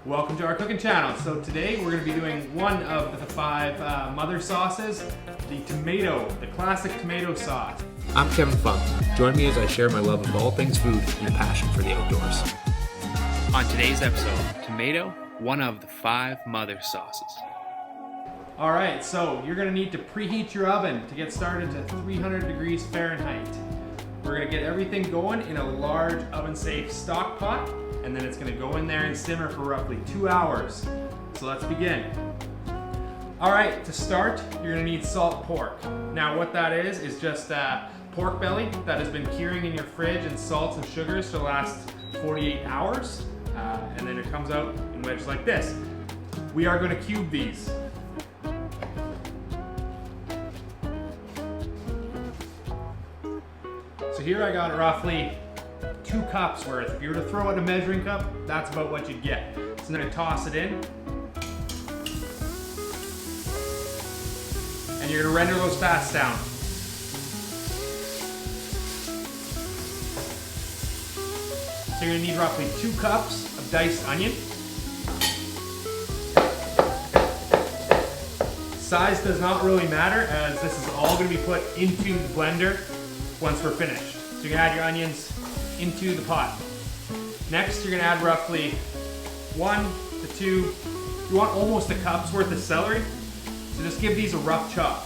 Welcome to our cooking channel. So today we're going to be doing one of the 5 mother sauces, the classic tomato sauce. I'm Kevin Funk. Join me as I share my love of all things food and passion for the outdoors. On today's episode, tomato, one of the 5 mother sauces. Alright, so you're going to need to preheat your oven to get started to 300 degrees Fahrenheit. We're going to get everything going in a large oven-safe stock pot, and then it's going to go in there and simmer for roughly 2 hours. So let's begin. Alright, to start, you're going to need salt pork. Now what that is just pork belly that has been curing in your fridge in salts and sugars for the last 48 hours. And then it comes out in wedges like this. We are going to cube these. So here I got roughly 2 cups worth. If you were to throw it in a measuring cup, that's about what you'd get. So I'm going to toss it in. And you're going to render those fats down. So you're going to need roughly 2 cups of diced onion. Size does not really matter, as this is all going to be put into the blender once we're finished. So you're going to add your onions into the pot. Next, you're going to add roughly 1 to 2, you want almost a cup's worth of celery. So just give these a rough chop.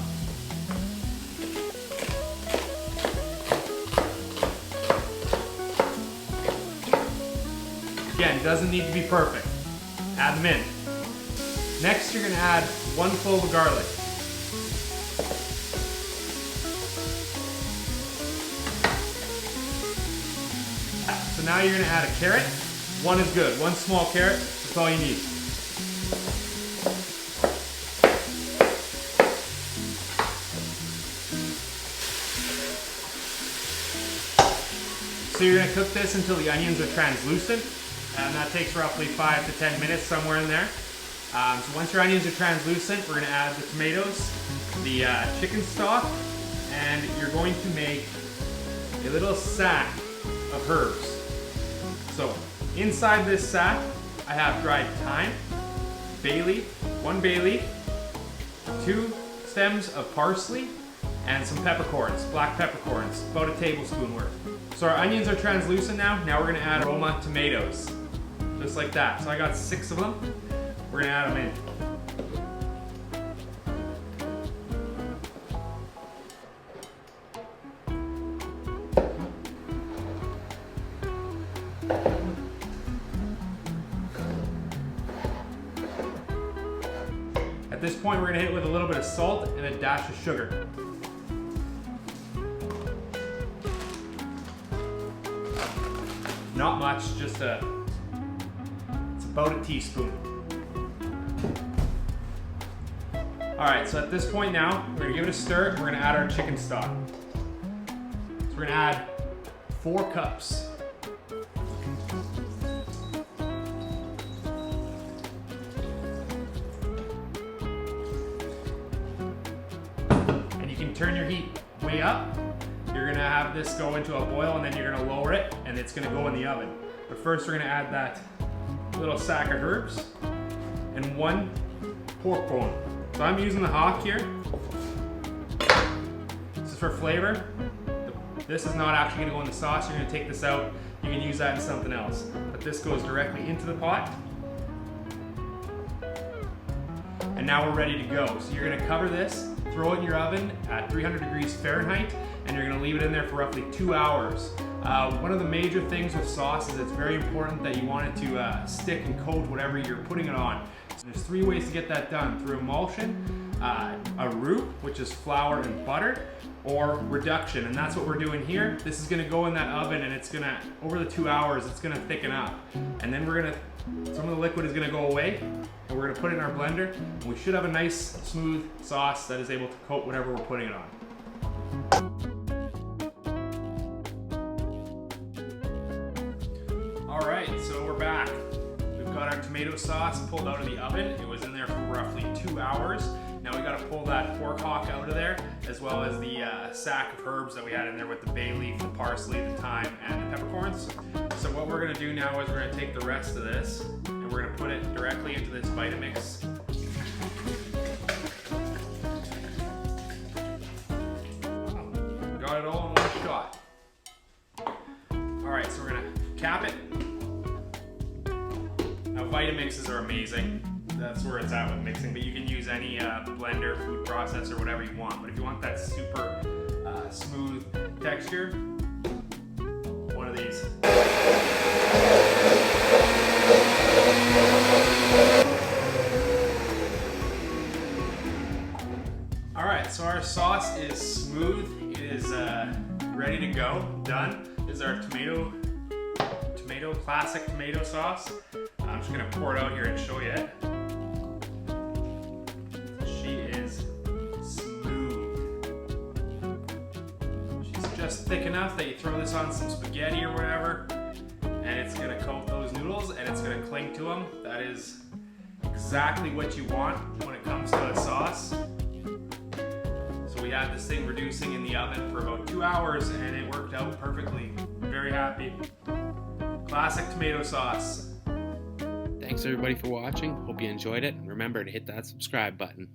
Again, doesn't need to be perfect. Add them in. Next, you're going to add 1 clove of garlic. So now you're going to add a carrot. 1 is good. 1 small carrot. That's all you need. So you're going to cook this until the onions are translucent, and that takes roughly 5 to 10 minutes, somewhere in there. So once your onions are translucent, we're going to add the tomatoes, the chicken stock, and you're going to make a little sack of herbs. So inside this sack, I have dried thyme, bay leaf, 1 bay leaf, 2 stems of parsley, and some peppercorns, black peppercorns, about a tablespoon worth. So our onions are translucent now. Now we're going to add Roma tomatoes, just like that. So I got 6 of them. We're going to add them in. At this point, we're going to hit it with a little bit of salt and a dash of sugar. Not much, it's about a teaspoon. Alright, so at this point now, we're going to give it a stir. We're going to add our chicken stock. So we're going to add 4 cups. And you can turn your heat way up. You're going to have this go into a boil, and then you're going to lower it, and it's going to go in the oven. But first we're going to add that little sack of herbs and 1 pork bone. So I'm using the hock here. This is for flavor. This is not actually going to go in the sauce. You're going to take this out. You can use that in something else. But this goes directly into the pot. And now we're ready to go. So you're going to cover this, throw it in your oven at 300 degrees Fahrenheit, and you're going to leave it in there for roughly 2 hours. One of the major things with sauce is it's very important that you want it to stick and coat whatever you're putting it on. So there's 3 ways to get that done: through emulsion, a roux, which is flour and butter, or reduction, and that's what we're doing here. This is going to go in that oven, and it's going to, over the 2 hours, it's going to thicken up. And then some of the liquid is going to go away, and we're going to put it in our blender, and we should have a nice smooth sauce that is able to coat whatever we're putting it on. Alright, so we're back. We've got our tomato sauce pulled out of the oven. It was in there for roughly 2 hours. Now we got to pull that pork hock out of there, as well as the sack of herbs that we had in there with the bay leaf, the parsley, the thyme, and the peppercorns. So what we're going to do now is we're going to take the rest of this and we're going to put it Vitamix. Got it all in one shot. Alright, so we're gonna cap it. Now Vitamixes are amazing. That's where it's at with mixing, but you can use any blender, food processor, whatever you want. But if you want that super smooth texture, one of these. Alright, so our sauce is smooth. It is ready to go. Done. This is our classic tomato sauce. I'm just gonna pour it out here and show you it. She is smooth. She's just thick enough that you throw this on some spaghetti or whatever, and it's gonna coat those noodles and it's gonna cling to them. That is exactly what you want when it comes to a sauce. So we had this thing reducing in the oven for about 2 hours and it worked out perfectly. Very happy. Classic tomato sauce. Thanks everybody for watching. Hope you enjoyed it. Remember to hit that subscribe button.